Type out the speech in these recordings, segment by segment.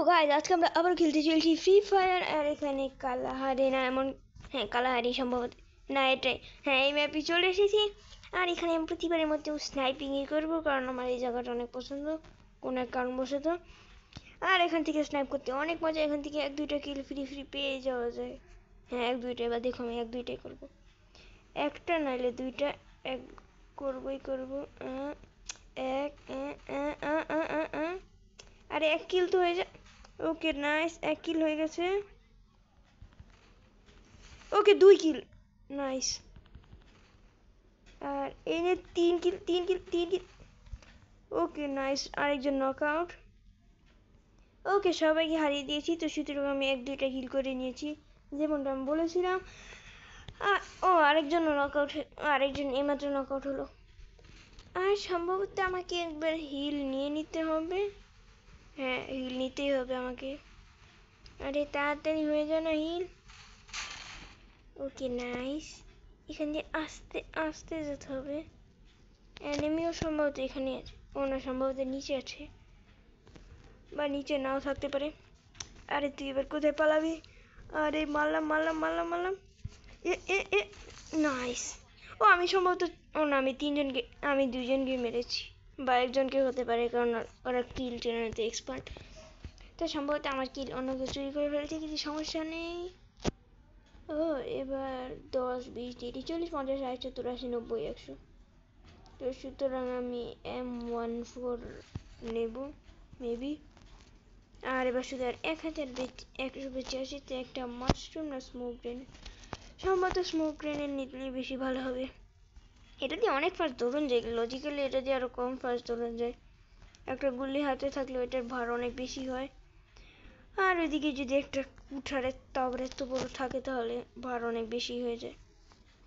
Guys আজকে আমরা আবার খেলতে চলছি ফ্রি ফায়ার। আর এখানে কালাহারি না এমন, হ্যাঁ কালাহারি সম্ভবত, না এটাই, হ্যাঁ এই ম্যাপে চলে এসেছি। আর এখানে আমি প্রতিবারের মধ্যে স্নাইপিংই করবো, কারণ আমার এই জায়গাটা অনেক পছন্দ কোনো এক কারণবশত। আর এখান থেকে স্নাইপ করতে অনেক মজা, এখান থেকে এক দুইটা কিল ফ্রি ফ্রি পেয়ে যাওয়া যায়। হ্যাঁ এক দুইটা, এবার দেখো আমি এক দুইটাই করবো, একটা নাইলে দুইটা, এক করবোই করবো। এক আরে এক কিল তো হয়ে যায়। ওকে নাইস, এক কিল হয়ে গেছে। ওকে দুই কিল, নাইস। আর এই যে তিন কিল তিন কিল তিন কিল। ওকে নাইস, আরেকজন নক আউট। ওকে সবাইকে হারিয়ে দিয়েছি, তো সুতরাং আমি এক দুইটা কিল করে নিয়েছি যেমনটা আমি বলেছিলাম। ও আরেকজন নক আউট, আরেকজন এইমাত্র নক আউট হলো। আর সম্ভবত আমাকে একবার হিল নিয়ে নিতে হবে। হ্যাঁ হিল নিতেই হবে আমাকে। আরে তাড়াতাড়ি হয়ে যায় না হিল। ওকে নাইস, এখান দিয়ে আস্তে আস্তে যেতে হবে। এনিমিও সম্ভবত এখানে আছে, ও না সম্ভবত নিচে আছে, বা নিচে নাও থাকতে পারে। আরে তুই এবার কোথায় পালাবি? আরে মারলাম মারলাম মারলাম মারলাম। এ এ এ নাইস। ও আমি সম্ভবত, ও না আমি দুইজনকে মেরেছি, বা একজনকে হতে পারে, কারণ ওরা কিল টেনাতে এক্সপার্ট। তো সম্ভবত আমার কিল অন্য কেউ চুরি করে ফেলছে, কিছু সমস্যা নেই। ও এবার 10, 20, 30, 40, 50, 60, 70, 80, 90, 100। তো সুতরাং আমি M14 নেব মেবি। আর এবার শুধু আর 1,185-তে একটা মাশরুম না স্মোক গ্রেনেড, সম্ভবত স্মোক গ্রেনেড নিলে বেশি ভালো হবে। এটা দিয়ে অনেক ফাস্ট দৌড়ন যায়, লজিক্যালি এটা দিয়ে আরও কম ফাস্ট দৌড়ন যায়। একটা গুলি হাতে থাকলে এটার ভার অনেক বেশি হয়। আর ওইদিকে যদি একটা কুঠারের তাবড়ে তো বড় থাকে তাহলে ভার অনেক বেশি হয়ে যায়,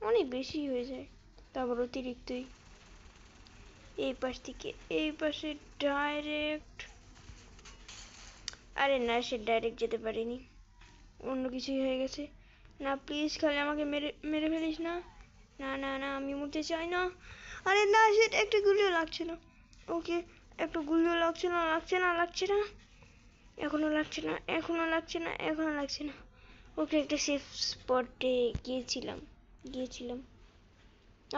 অনেক বেশি হয়ে যায়, তারপর অতিরিক্তই। এই পাশ থেকে এই পাশে ডাইরেক্ট, আরে না সে ডাইরেক্ট যেতে পারিনি, অন্য কিছুই হয়ে গেছে। না প্লিজ খালি আমাকে মেরে মেরে ফেলিস না। না না না আমি মরতে চাই না। আরে না সেটা একটা গুলিও লাগছে না। ওকে একটা গুলিও লাগছে না, লাগছে না লাগছে না, এখনো লাগছে না এখনো লাগছে না এখনো লাগছে না। ওকে একটা সেফ স্পটে গিয়েছিলাম।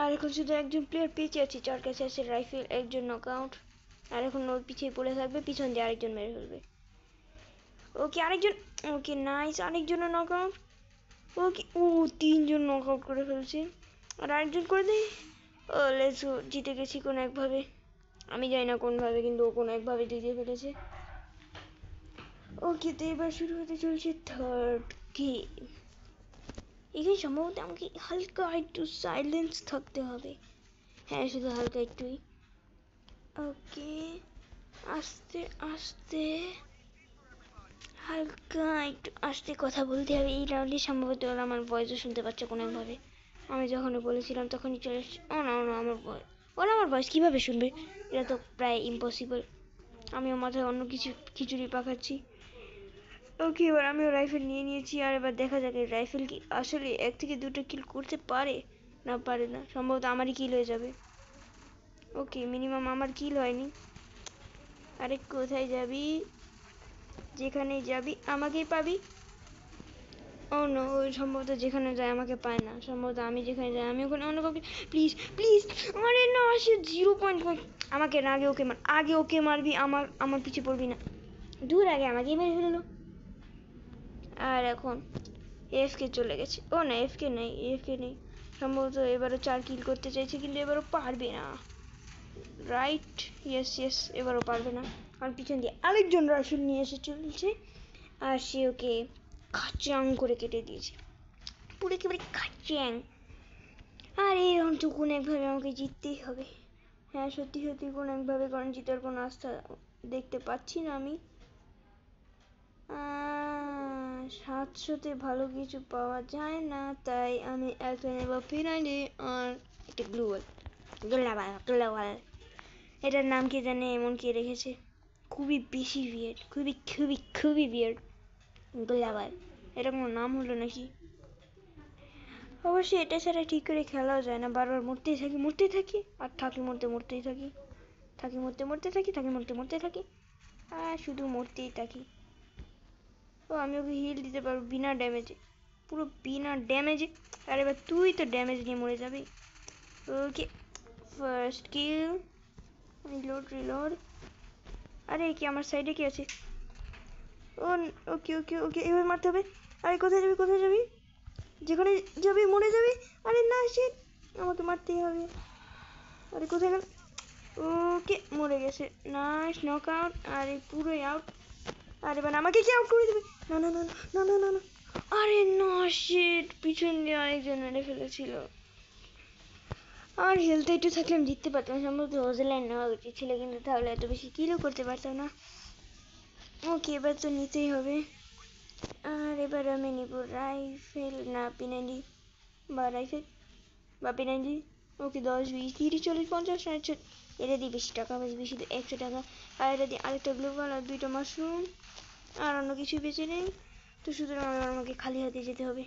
আর এখন শুধু একজন প্লেয়ার পেঁচে আছে, যার কাছে আছে রাইফেল, একজন নক আউট। আর এখন ওর পিছিয়ে পড়ে থাকবে, পিছন দিয়ে আরেকজন মেরে ফেলবে। ওকে আরেকজন, ওকে নাইস, আরেকজনও নক আউট। ওকে ও তিনজন নক আউট করে ফেলছে, আর আরেকজন করে দেয়। ও লেটস গো, জিতে গেছি কোনো একভাবে, আমি জানি না কোনভাবে, কিন্তু ও কোনো একভাবে জিতে ফেলেছে। ওকে তো এবার শুরু হতে চলছে থার্ড গেম। এখানে সম্ভবত আমাকে হালকা একটু সাইলেন্স থাকতে হবে, হ্যাঁ শুধু হালকা একটুই। ওকে আস্তে আস্তে হালকা একটু আস্তে কথা বলতে হবে এই রাউন্ডে। সম্ভবত ওরা আমার ভয়েসও শুনতে পাচ্ছে কোনো একভাবে, আমি যখনই বলেছিলাম তখনই চলে এসছে। ও না আমার ভয়েস, ওরা আমার ভয়েস কীভাবে শুনবে? এটা তো প্রায় ইম্পসিবল। আমিও মাথায় অন্য কিছু খিচুড়ি পাকাচ্ছি। ওকে এবার আমিও রাইফেল নিয়ে নিয়েছি, আর এবার দেখা যাক এই রাইফেল কি আসলে 1 থেকে 2টা কিল করতে পারে না পারে না। সম্ভবত আমারই কিল হয়ে যাবে। ওকে মিনিমাম আমার কিল হয়নি। আরে কোথায় যাবি? যেখানে যাবি আমাকেই পাবি। ও নো, ওই সম্ভবত যেখানে যায় আমাকে পায় না, সম্ভবত আমি যেখানে যাই আমি ওখানে অন্য কাউকে। প্লিজ প্লিজ, আরে না সে 0.5, আমাকে না, আগে ওকে মার, আগে ওকে মারবি, আমার পিছিয়ে পড়বি না, দূর আগে আমাকেই মেরে ফেললো। আর এখন এফকে চলে গেছে, ও না এফকে নেই, সম্ভবত এবারও 4 কিল করতে চাইছে, কিন্তু এবারও পারবে না। রাইট, ইয়েস এবারও পারবে না, কারণ পিছন দিয়ে আরেকজন রাইফেল নিয়ে এসে চলছে, আর সে ওকে খাচাং করে কেটে দিয়েছে, পুরো একেবারে খাচাং। আর এই রাউন্ড তো কোনো একভাবে আমাকে জিততেই হবে, হ্যাঁ সত্যি কোনো একভাবে, কারণ জিতার কোনো আস্থা দেখতে পাচ্ছি না আমি। 700-তে ভালো কিছু পাওয়া যায় না, তাই আমি একটা নেব ফিনাইলে আর একটা গ্লুয়াল। গ্লোবাল এটার নাম কে জানে, এমন কে রেখেছে, খুবই বেশি বিয়ার্ড, খুবই বিয়ার্ড। গ্লোবাল এটা কোনো নাম হলো নাকি? অবশ্যই এটা ছাড়া ঠিক করে খেলাও যায় না, বারবার মরতেই থাকি আর মরতেই থাকি, আর শুধু মরতেই থাকি। ও আমি ওকে হিল দিতে পারবো বিনা ড্যামেজে, পুরো বিনা ড্যামেজে। আর এবার তুই তো ড্যামেজ নিয়ে মরে যাবি। ওকে, ফার্স্ট কিল। Reload reload. আরে কি আমার সাইডে কি আছে? ও ওকে ওকে ওকে, এবার মারতে হবে। আরে কোথায় যাবি, কোথায় যাবি? যেখানে যাবি মরে যাবি। আরে না শিট, আমাকে মারতেই হবে। আরে কোথায় গেল? ওকে মরে গেছে, নাইস নক আউট। আরে পুরোই আউট। আরে বান আমাকে কি আউট করে দিবে? না না না না না না না। আরে না শিট, পিছন দিয়ে আরেকজন মেরে ফেলেছিল। আর হেলথ একটু থাকলে আমি জিততে পারতাম, সম্ভবত রোজেলাইন নেওয়া উচিত ছিল, কিন্তু তাহলে এত বেশি কিলও করতে পারতাম না। ওকে এবার তো নিতেই হবে। আর এবার আমি নিব রাইফেল, না পিনাইলি বা রাইফেল বা পিনাইলি। ওকে 10 20 30 40 50 60 এটা দিয়ে বেশি টাকা পাই, বেশি 100 টাকা। আর এটা দিয়ে আরেকটা গ্লোবাল আর 2টা মাশরুম, আর অন্য কিছু বেঁচে নেই। তো সুতরাং আমাকে খালি হাতে যেতে হবে।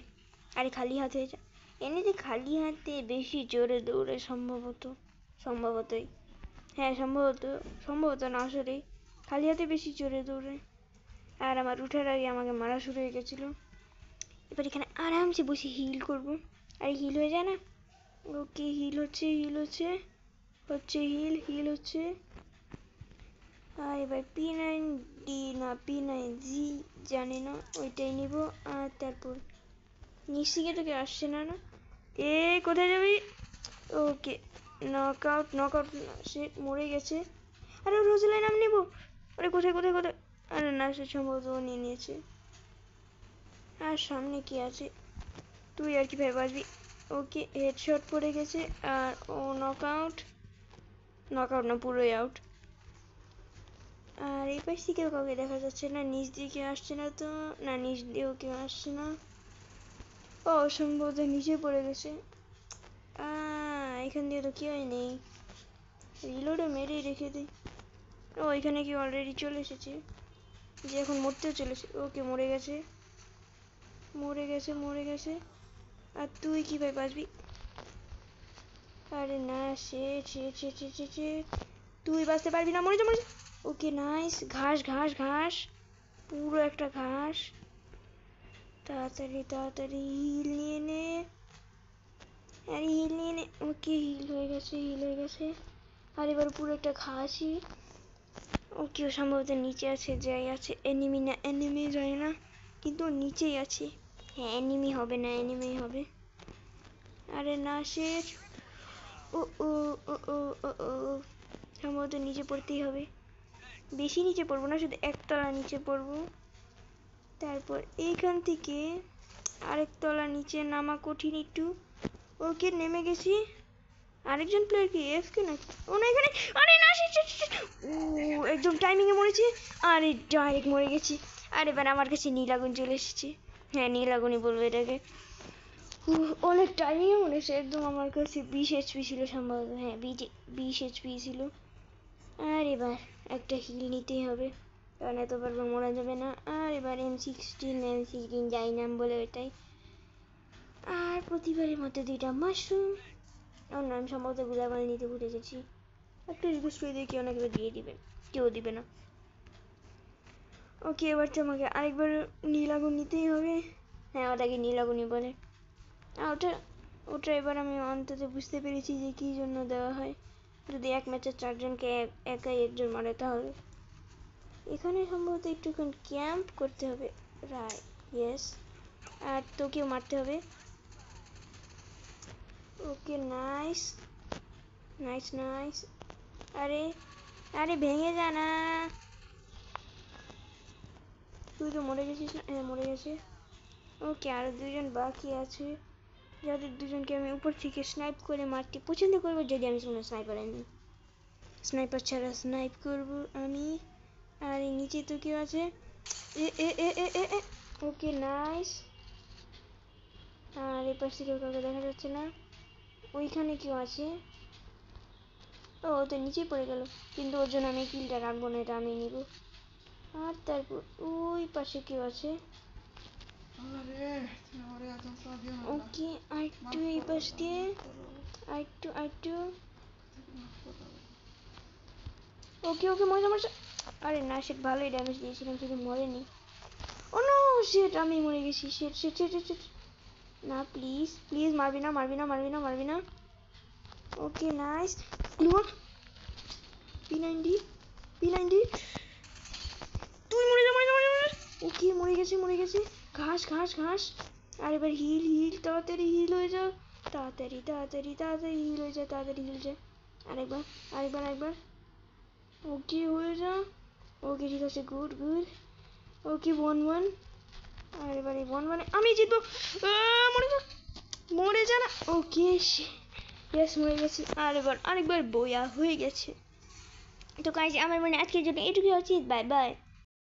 আরে খালি হাতে এমনিতে খালি হাতে বেশি জোরে দৌড়ে সম্ভবত, সম্ভবতই, হ্যাঁ সম্ভবত, সম্ভবত না আসলেই খালি হাতে বেশি জোরে দৌড়ে। আর আমার উঠার আগে আমাকে মারা শুরু হয়ে গেছিলো। এবার এখানে আরামসে বসে হিল করব। আর হিল হয়ে যায় না? ওকে হিল হচ্ছে, হিল হচ্ছে, হচ্ছে হিল, হিল হচ্ছে। আর এবার P90 না P9G জানি না, ওইটাই নিব। আর তারপর নিচ থেকে তো কেউ আসছে না না। এ কোথায় যাবি? ওকে নক আউট, নক আউট, সে মরে গেছে। আরে রোজেলাইন আমি নেবো। আরে কোথায় কোথায় কোথায়? আরে না, সে সম্ভবত ও নিয়ে নিয়েছে। আর সামনে কি আছে? তুই আর কি ভাই বাঁচবি? ওকে হেডশট পড়ে গেছে। আর ও নক আউট, নক আউট না পুরোই আউট। আর এই পাশ থেকে কাউকে দেখা যাচ্ছে না, নিচ দিয়ে কেউ আসছে না তো, না নিচ দিয়েও কেউ আসছে না। ও সম্ভবত নিচে পড়ে গেছে। এখান দিয়ে তো কেউই নেই, রিলোডে মেরেই রেখে দিই। ও এখানে কি অলরেডি চলে এসেছে, যে এখন মরতেও চলেছে। ওকে মরে গেছে, মরে গেছে, মরে গেছে। আর তুই কি ভাই বাঁচবি? আরে না সে সে সে সে সে সে তুই বাঁচতে পারবি না, মরে যা মরে যা। ওকে নাইস, ঘাস ঘাস ঘাস, পুরো একটা ঘাস। তাড়াতাড়ি তাড়াতাড়ি হিল নিয়ে নে, আরে হিল নিয়ে নে। ওকে হিল হয়ে গেছে, হিল হয়ে গেছে। আর এবার পুরো একটা ঘাসই। ওকে সম্ভবত নিচে আছে, যাই আছে এনিমি না এনিমি যায় না, কিন্তু নিচেই আছে। হ্যাঁ এনিমি হবে না, এনিমি হবে। আরে না সে ও ও ও ও ও ও সম্ভবত নিচে পড়তেই হবে। বেশি নিচে পড়বো না, শুধু একতলা নিচে পড়বো। তারপর এইখান থেকে আরেক তলা নিচে নামা কঠিন একটু। ওকে নেমে গেছি। আরেকজন প্লেয়ার কি এফকে নাকি? ও না এখানে। আরে না ও একদম টাইমিং এ মরেছে। আরে ডাইরেক্ট মরে গেছি। আর এবার আমার কাছে নীল আগুন চলে এসেছে। হ্যাঁ নীল আগুনই বলবো এটাকে। অনেক টাইমিং এ মরেছে, একদম আমার কাছে 20 HP ছিল সম্ভবত, হ্যাঁ 20 HP ছিল। আর এবার একটা হিল নিতেই হবে, কারণ এতবার মরা যাবে না। আর এবার M16 যাই নাম বলে ওইটাই। আর প্রতিবারের মতো 2টা মাশরুম। আর নাম সম্ভবত গুলামাল নিতে ভুলে গেছি। একটা রিকোয়েস্ট করে দিয়ে কেউ না কেউ দিয়ে দিবে, কেউ দিবে না। ওকে এবার তো আমাকে আরেকবার নীল আগুন নিতেই হবে। হ্যাঁ ওটাকে নীল আগুনই বলে। ওটা ওটা এবার আমি অন্তত বুঝতে পেরেছি যে কী জন্য দেওয়া হয়। যদি এক ম্যাচে 4 জনকে একাই একজন মারে তাহলে। এখানে সম্ভবত একটুখানি ক্যাম্প করতে হবে, রাইট ইয়েস। আর তোকেও মারতে হবে। Okay nice nice nice. আরে আরে ভেঙে যা না, তুই তো মরে গেছিস না? হ্যাঁ মরে গেছে। ওকে আরো 2জন বাকি আছে, যাদের 2জনকে আমি উপর থেকে স্নাইপ করে মারতে পছন্দ করবো, যদি আমি কোনো স্নাইপার আনি। স্নাইপার ছাড়া স্নাইপ করবো আমি। আর এই নিচে তো কেউ আছে। এ এ এ এ এ এ ওকে নাইস। আর এই পাশে কেউ কাউকে দেখা যাচ্ছে না। ওইখানে কেউ আছে। ও তো নিচেই পড়ে গেল, কিন্তু ওর জন্য আমি কিলটা রাখবো না, এটা আমি নিব। আর তারপর ওই পাশে কেউ আছে। ওকে আরেকটু এই পাশ দিয়ে, আরেকটু আরেকটু। ওকে ওকে মরে যা মরে যা। আরে না সে ভালোই ড্যামেজ দিয়েছিলাম, কিন্তু মরেনি। ও নো শিট, আমি মরে গেছি। Shit shit shit shit. না প্লিজ প্লিজ, মারবি না মারবি না মারবি না মারবি না। Okay nice. গ্লুয়াল P90 P90। তুই মরে যা মরে যা মরে যা। ওকে মরে গেছে মরে গেছে। ঘাস ঘাস ঘাস। আর এবার হিল হিল, তাড়াতাড়ি হিল হয়ে যা। তাড়াতাড়ি তাড়াতাড়ি তাড়াতাড়ি হিল হয়ে যা, তাড়াতাড়ি হিল যা। আরেকবার আরেকবার আরেকবার। ওকে হয়ে যা। ওকে ঠিক আছে, গুড গুড। ওকে 1-1। আর এবারে 1-1 আমি জিতবো। মরে যা মরে যা না। ওকে ইয়েস মরে গেছি। আর এবার আরেকবার বইয়া হয়ে গেছে। তো গাইজ আমার মনে আজকের জন্য এটুকুই উচিত। Bye bye.